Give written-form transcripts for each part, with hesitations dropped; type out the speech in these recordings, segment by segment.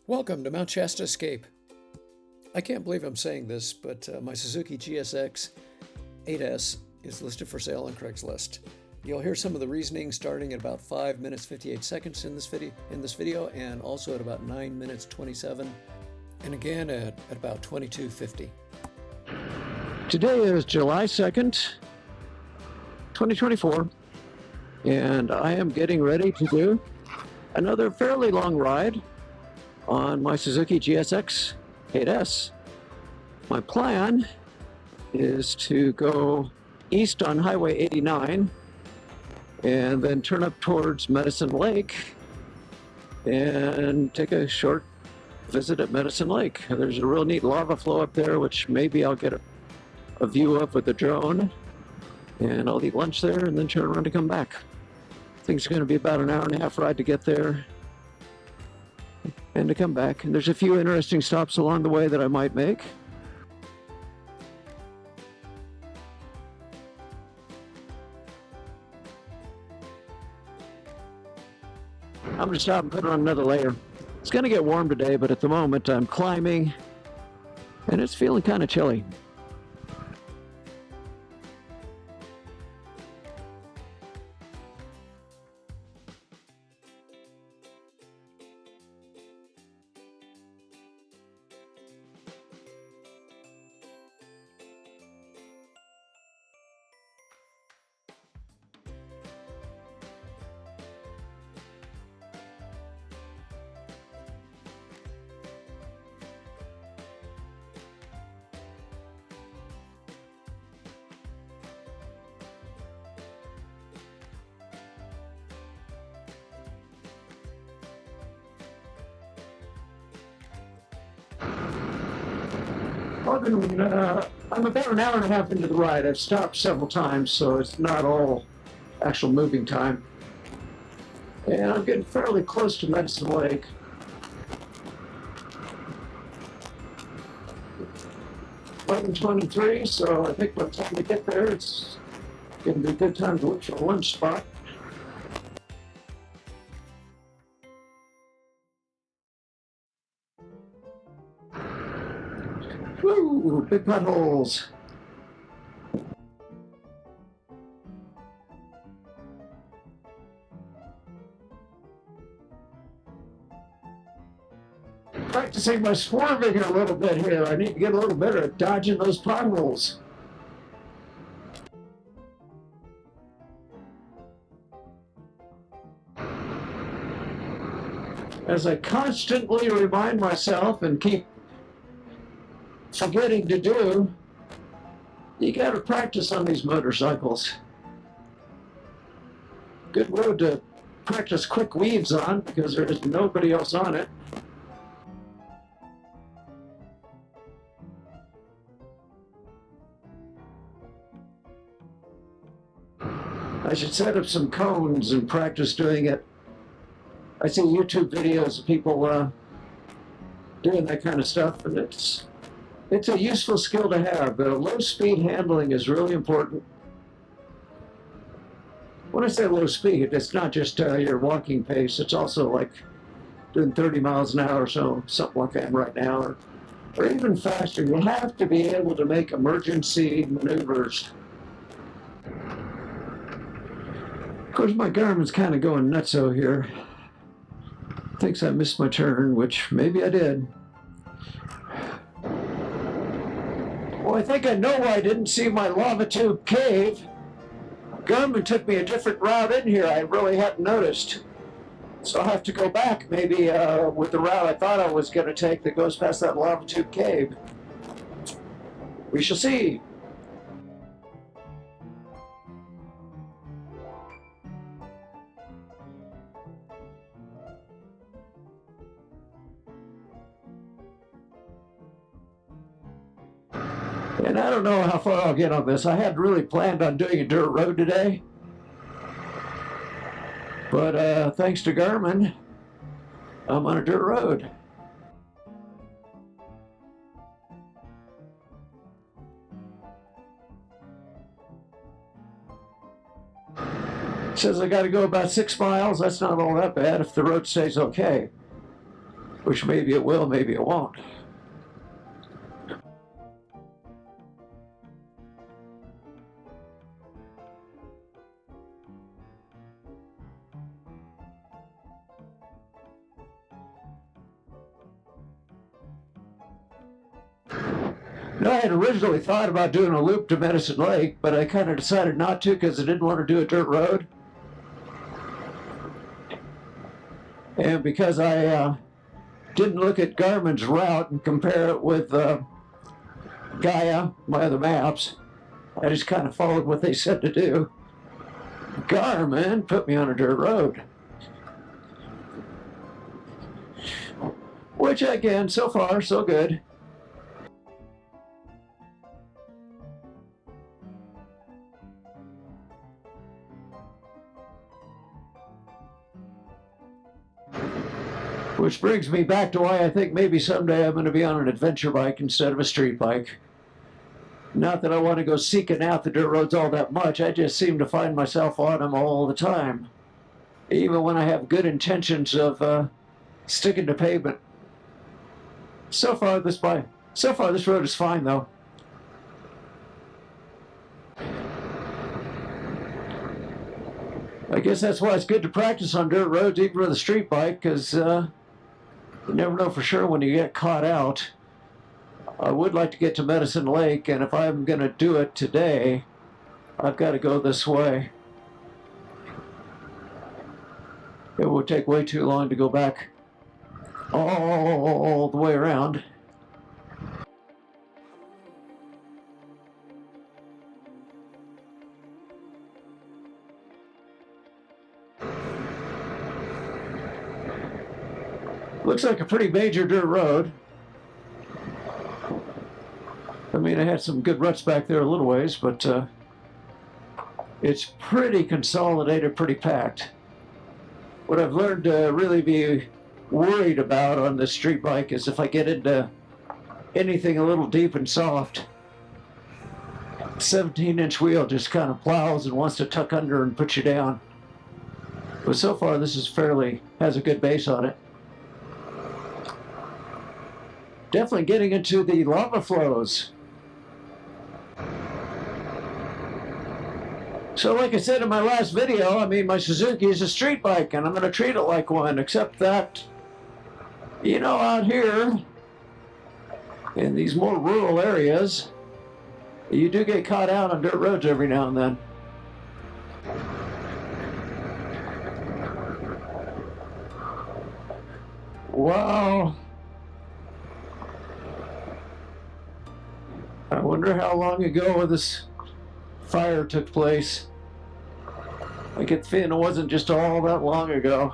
Welcome to Mt Shasta Escape. I can't believe I'm saying this, but my Suzuki GSX-8S is listed for sale on Craigslist. You'll hear some of the reasoning starting at about 5 minutes 58 seconds in this video, and also at about 9 minutes 27, and again at about 22:50. Today is July 2nd, 2024, and I am getting ready to do another fairly long ride on my Suzuki GSX-8S. My plan is to go east on Highway 89 and then turn up towards Medicine Lake and take a short visit at Medicine Lake. There's a real neat lava flow up there, which maybe I'll get a view of with the drone, and I'll eat lunch there and then turn around to come back. I think it's going to be about an hour and a half ride to get there and to come back. And there's a few interesting stops along the way that I might make. I'm going to stop and put on another layer. It's going to get warm today, but at the moment I'm climbing and it's feeling kind of chilly. I'm about an hour and a half into the ride. I've stopped several times, so it's not all actual moving time. And I'm getting fairly close to Medicine Lake. 11:23, so I think by the time we get there, it's going to be a good time to look for a lunch spot. Woo! Big potholes. Practicing my swerving a little bit here. I need to get a little better at dodging those potholes. As I constantly remind myself and keep forgetting to do, you got to practice on these motorcycles. Good road to practice quick weaves on because there's nobody else on it. I should set up some cones and practice doing it. I see YouTube videos of people doing that kind of stuff, and it's a useful skill to have, but low speed handling is really important. When I say low speed, it's not just your walking pace, it's also like doing 30 miles an hour or so, something like I am right now, or even faster. You have to be able to make emergency maneuvers. Of course, my Garmin's kind of going nutso here. Thinks I missed my turn, which maybe I did. Well, I think I know why I didn't see my lava tube cave. Garmin took me a different route in here. I really hadn't noticed. So I'll have to go back maybe with the route I thought I was going to take that goes past that lava tube cave. We shall see. And I don't know how far I'll get on this. I had really planned on doing a dirt road today. But thanks to Garmin, I'm on a dirt road. It says I got to go about 6 miles. That's not all that bad if the road stays okay. which maybe it will, maybe it won't. No, I had originally thought about doing a loop to Medicine Lake, but I kind of decided not to because I didn't want to do a dirt road. And because I didn't look at Garmin's route and compare it with Gaia, my other maps, I just kind of followed what they said to do. Garmin put me on a dirt road. Which, again, so far, so good. Which brings me back to why I think maybe someday I'm going to be on an adventure bike instead of a street bike. Not that I want to go seeking out the dirt roads all that much, I just seem to find myself on them all the time. Even when I have good intentions of sticking to pavement. So far this road is fine though. I guess that's why it's good to practice on dirt roads, even with a street bike, because you never know for sure when you get caught out. I would like to get to Medicine Lake, and if I'm going to do it today, I've got to go this way. It would take way too long to go back all the way around. Looks like a pretty major dirt road. I mean, I had some good ruts back there a little ways, but it's pretty consolidated, pretty packed. What I've learned to really be worried about on this street bike is if I get into anything a little deep and soft, 17-inch wheel just kind of plows and wants to tuck under and put you down. But so far, this is has a good base on it. Definitely getting into the lava flows. So like I said in my last video, I mean, my Suzuki is a street bike and I'm going to treat it like one, except that, you know, out here in these more rural areas, you do get caught out on dirt roads every now and then. Wow. I wonder how long ago this fire took place. I get the feeling it wasn't just all that long ago.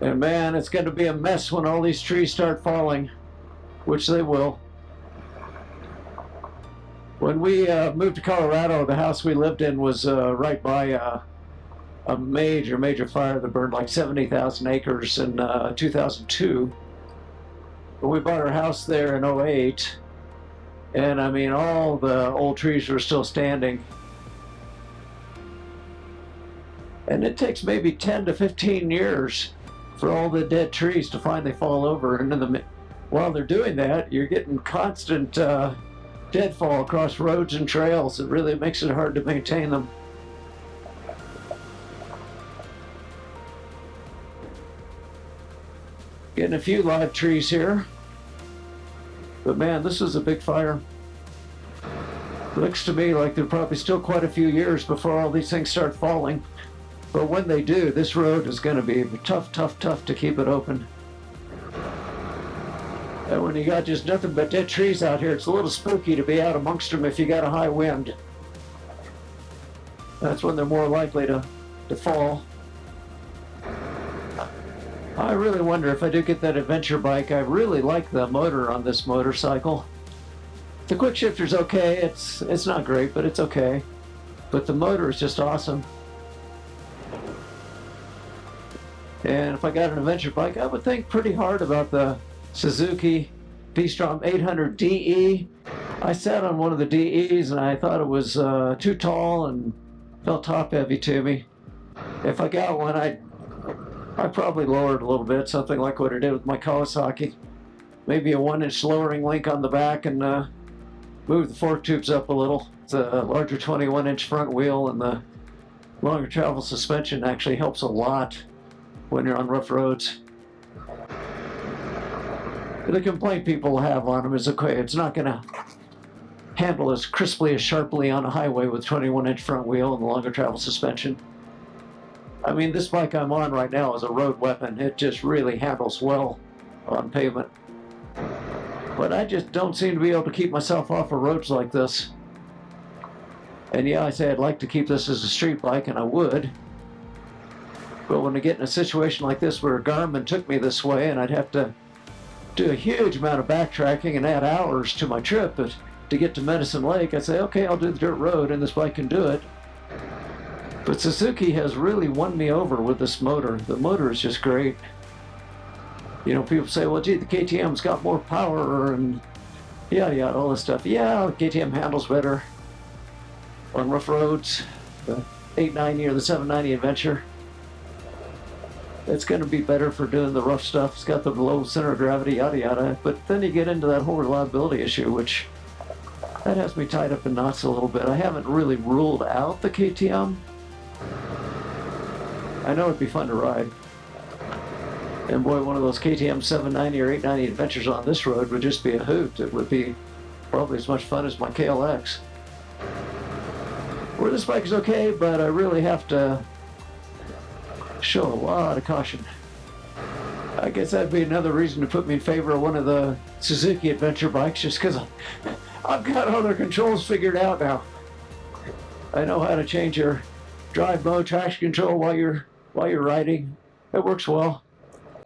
And man, it's going to be a mess when all these trees start falling, which they will. When we moved to Colorado, the house we lived in was right by a major fire that burned like 70,000 acres in 2002. But we bought our house there in 2008. And I mean, all the old trees were still standing. And it takes maybe 10 to 15 years for all the dead trees to finally fall over. And while they're doing that, you're getting constant deadfall across roads and trails. It really makes it hard to maintain them. Getting a few live trees here. But man, this is a big fire. Looks to me like they're probably still quite a few years before all these things start falling. But when they do, this road is going to be tough to keep it open. And when you got just nothing but dead trees out here, it's a little spooky to be out amongst them if you got a high wind. That's when they're more likely to fall. I really wonder if I do get that adventure bike. I really like the motor on this motorcycle. The quick shifter's okay. It's not great, but it's okay. But the motor is just awesome. And if I got an adventure bike, I would think pretty hard about the Suzuki V-Strom 800 DE. I sat on one of the DEs and I thought it was too tall and felt top heavy to me. If I got one, I probably lowered a little bit, something like what I did with my Kawasaki. Maybe a 1-inch lowering link on the back and move the fork tubes up a little. It's a larger 21-inch front wheel, and the longer travel suspension actually helps a lot when you're on rough roads. The complaint people have on them is, okay, it's not going to handle as crisply, as sharply on a highway with 21-inch front wheel and the longer travel suspension. I mean, this bike I'm on right now is a road weapon. It just really handles well on pavement. But I just don't seem to be able to keep myself off of roads like this. And yeah, I say I'd like to keep this as a street bike, and I would. But when I get in a situation like this where Garmin took me this way and I'd have to do a huge amount of backtracking and add hours to my trip to get to Medicine Lake, I say, okay, I'll do the dirt road and this bike can do it. But Suzuki has really won me over with this motor. The motor is just great. You know, people say, well, gee, the KTM's got more power and yeah, all this stuff. Yeah, KTM handles better on rough roads. The 890 or the 790 Adventure, it's going to be better for doing the rough stuff. It's got the low center of gravity, yada yada. But then you get into that whole reliability issue, which that has me tied up in knots a little bit. I haven't really ruled out the KTM. I know it'd be fun to ride. And boy, one of those KTM 790 or 890 Adventures on this road would just be a hoot. It would be probably as much fun as my KLX. Where this bike is okay, but I really have to show a lot of caution. I guess that'd be another reason to put me in favor of one of the Suzuki adventure bikes, just because I've got all their controls figured out now. I know how to change your drive mode, traction control while you're riding. It works well.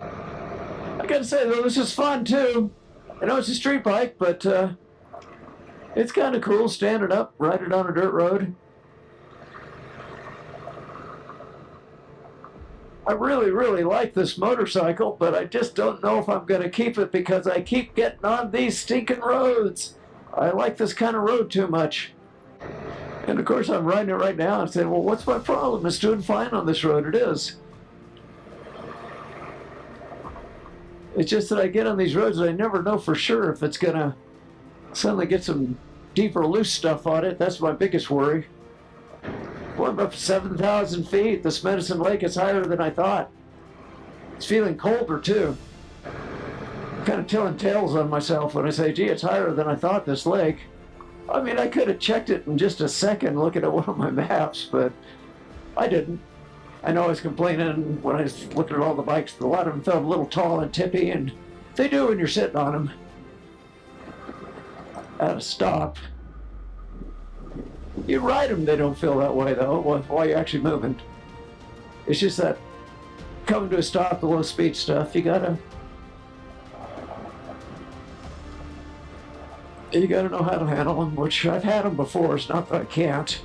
I gotta say though, this is fun too. I know it's a street bike, but it's kind of cool standing up, riding on a dirt road. I really like this motorcycle, but I just don't know if I'm going to keep it because I keep getting on these stinking roads. I like this kind of road too much. And of course I'm riding it right now and saying, well, what's my problem? It's doing fine on this road. It is. It's just that I get on these roads and I never know for sure if it's going to suddenly get some deeper loose stuff on it. That's my biggest worry. Well, I'm up 7,000 feet. This Medicine Lake is higher than I thought. It's feeling colder too. I'm kind of telling tales on myself when I say, gee, it's higher than I thought, this lake. I mean, I could have checked it in just a second looking at one of my maps, but I didn't. I know I was complaining when I was looking at all the bikes, but a lot of them felt a little tall and tippy, and they do when you're sitting on them. At a stop. You ride them, they don't feel that way though, while you're actually moving. It's just that coming to a stop, the low speed stuff, you gotta know how to handle them, which I've had them before. It's not that I can't.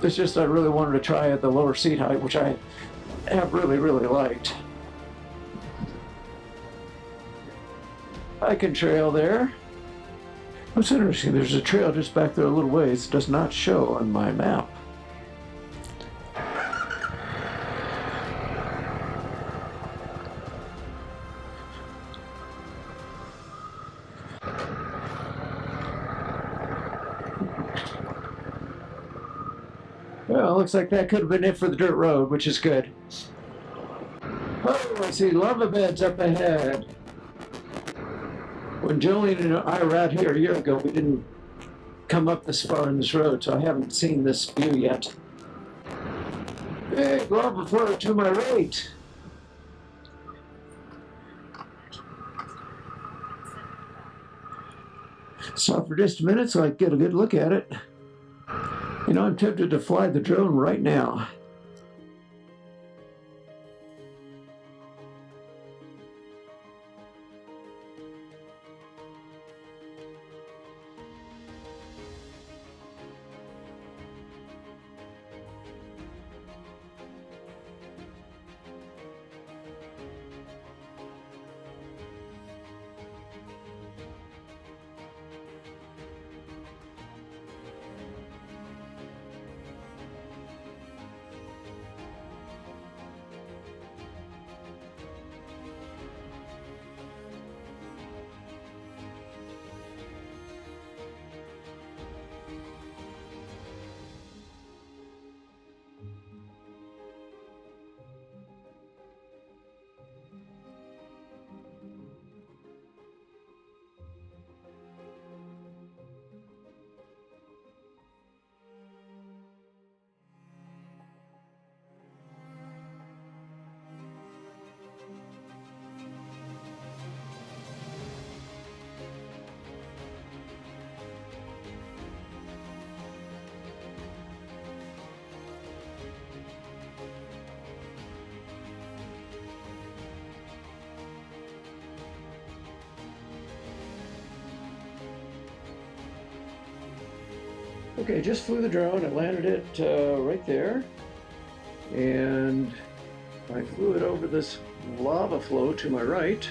It's just I really wanted to try at the lower seat height, which I have really liked. I can trail there. What's interesting, there's a trail just back there a little ways. It does not show on my map. Well, looks like that could have been it for the dirt road, which is good. Oh, I see lava beds up ahead. When Joline and I were out here a year ago, we didn't come up this far in this road, so I haven't seen this view yet. Big lava flow to my right. Stop for just a minute so I can get a good look at it. You know, I'm tempted to fly the drone right now. Okay, just flew the drone. I landed it right there, and I flew it over this lava flow to my right.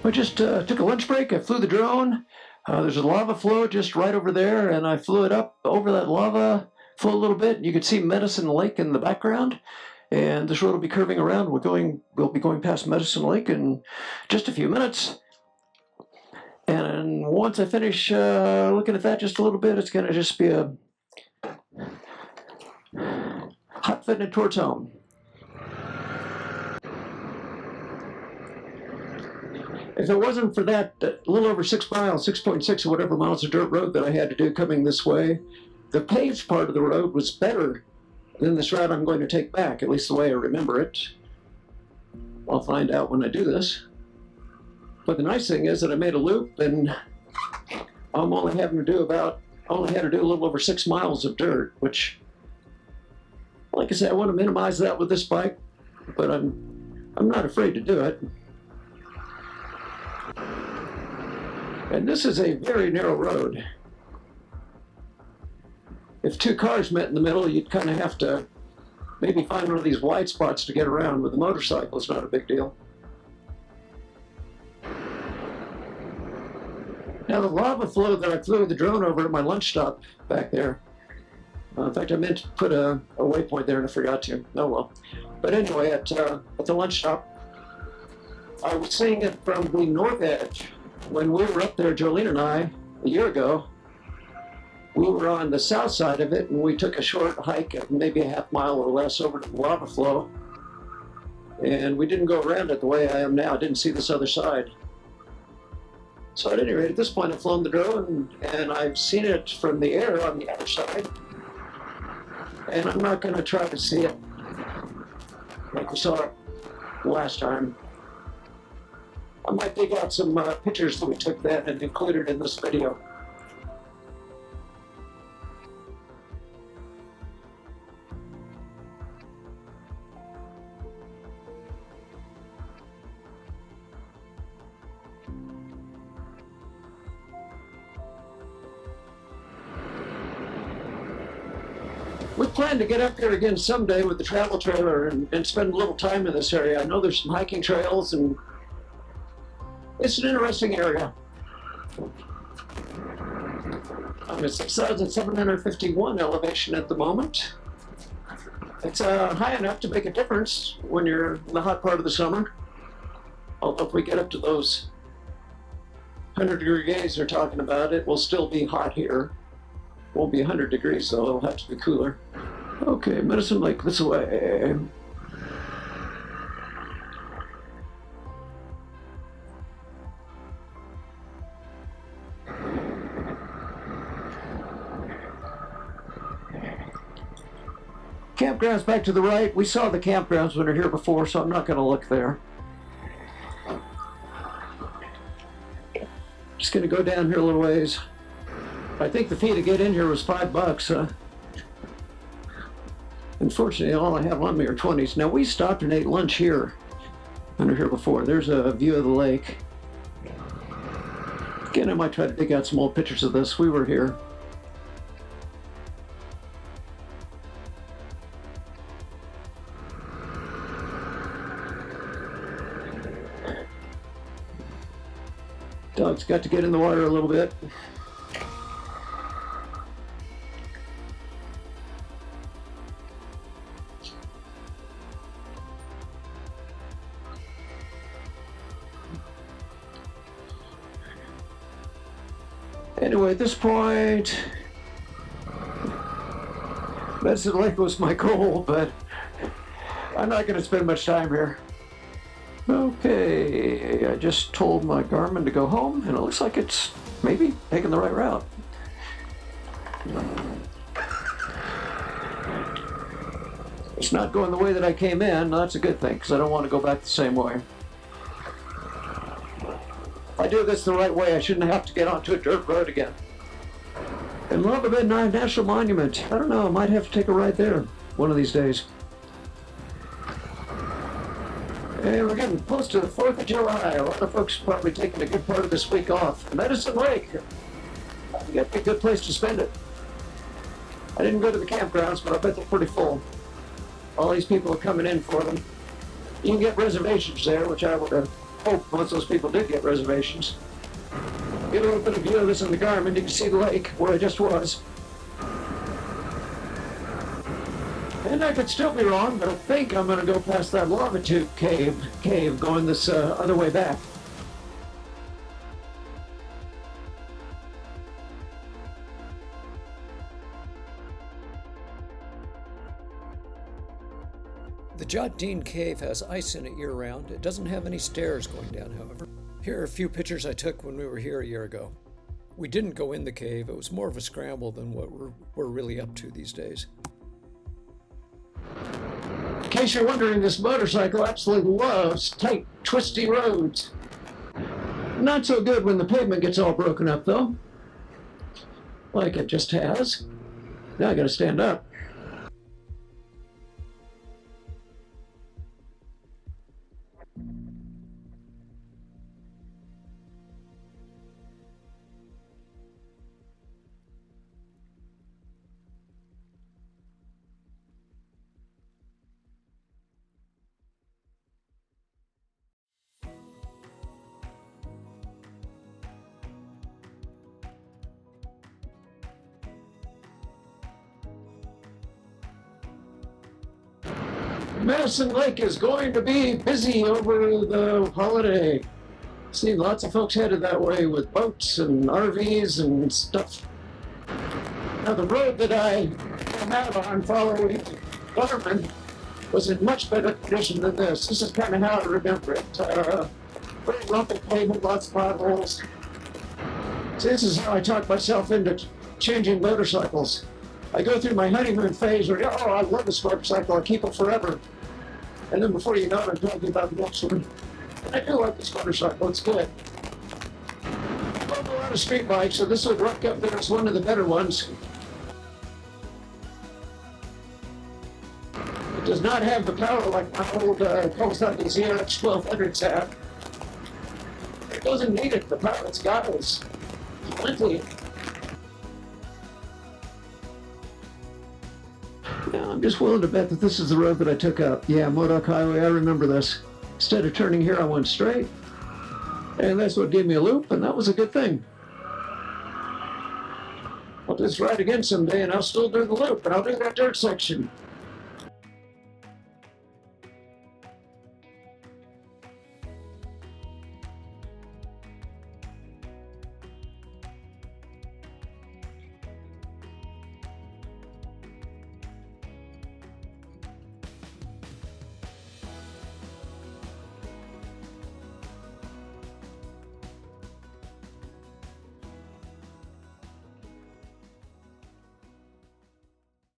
I just took a lunch break. I flew the drone. There's a lava flow just right over there, and I flew it up over that lava flow a little bit. You can see Medicine Lake in the background, and this road will be curving around. We'll be going past Medicine Lake in just a few minutes. And once I finish looking at that just a little bit, it's going to just be a hot fitting towards home. If it wasn't for that a little over 6 miles, 6.6 or whatever miles of dirt road that I had to do coming this way, the paved part of the road was better than this route I'm going to take back, at least the way I remember it. I'll find out when I do this. But the nice thing is that I made a loop, and I'm only had to do a little over 6 miles of dirt, which, like I said, I want to minimize that with this bike, but I'm not afraid to do it. And this is a very narrow road. If 2 cars met in the middle, you'd kind of have to maybe find one of these wide spots to get around. With a motorcycle, it's not a big deal. Now, the lava flow that I flew the drone over at my lunch stop back there. In fact, I meant to put a waypoint there and I forgot to. Oh well. But anyway, at the lunch stop, I was seeing it from the north edge. When we were up there, Joline and I, a year ago, we were on the south side of it, and we took a short hike of maybe a half mile or less over to the lava flow. And we didn't go around it the way I am now. I didn't see this other side. So at any rate, at this point, I've flown the drone, and I've seen it from the air on the other side. And I'm not going to try to see it like we saw it last time. I might dig out some pictures that we took then and include it in this video. We plan to get up there again someday with the travel trailer and spend a little time in this area. I know there's some hiking trails, and it's an interesting area. I'm at 6,751 elevation at the moment. It's high enough to make a difference when you're in the hot part of the summer. Although if we get up to those 100-degree days they're talking about, it will still be hot here. It won't be 100 degrees, so it'll have to be cooler. Okay, Medicine Lake, this way. Campgrounds back to the right. We saw the campgrounds when we were here before, so I'm not going to look there. Just going to go down here a little ways. I think the fee to get in here was $5. Unfortunately, all I have on me are 20s. Now, we stopped and ate lunch here when we were here before. There's a view of the lake. Again, I might try to dig out some old pictures of this. We were here. Dog's got to get in the water a little bit. Anyway, at this point, Medicine Lake was my goal, but I'm not going to spend much time here. Okay, I just told my Garmin to go home, and it looks like it's maybe taking the right route. It's not going the way that I came in. That's a good thing, because I don't want to go back the same way. If I do this the right way, I shouldn't have to get onto a dirt road again. And Lava Bed National Monument. I don't know, I might have to take a ride there one of these days. And we're getting close to the 4th of July. A lot of folks are probably taking a good part of this week off. Medicine Lake. That'd be a good place to spend it. I didn't go to the campgrounds, but I bet they're pretty full. All these people are coming in for them. You can get reservations there, which I would have hoped most of those people did get reservations. Get a little bit of view of this in the Garmin. You can see the lake where I just was. And I could still be wrong, but I think I'm going to go past that lava tube cave going this other way back. The Jotdine Cave has ice in it year-round. It doesn't have any stairs going down, however. Here are a few pictures I took when we were here a year ago. We didn't go in the cave. It was more of a scramble than what we're really up to these days. In case you're wondering, this motorcycle absolutely loves tight, twisty roads. Not so good when the pavement gets all broken up, though. Like it just has. Now I gotta stand up. Madison Lake is going to be busy over the holiday. See lots of folks headed that way with boats and RVs and stuff. Now the road that I came out on following Garmin was in much better condition than this. This is kind of how I remember it. Very lumpy pavement, lots of potholes. See, this is how I talk myself into changing motorcycles. I go through my honeymoon phase where, oh, I love this motorcycle, I'll keep it forever. And then before you know it, I'm talking about the next one. I do like this motorcycle, it's good. I love a lot of street bikes, so this would rank up there as one of the better ones. It does not have the power like my old Suzuki GSX-8S have. It doesn't need it, the power it's got is plenty. Yeah, I'm just willing to bet that this is the road that I took up. Yeah, Modoc Highway, I remember this. Instead of turning here, I went straight. And that's what gave me a loop, and that was a good thing. I'll just ride again someday, and I'll still do the loop, and I'll do that dirt section.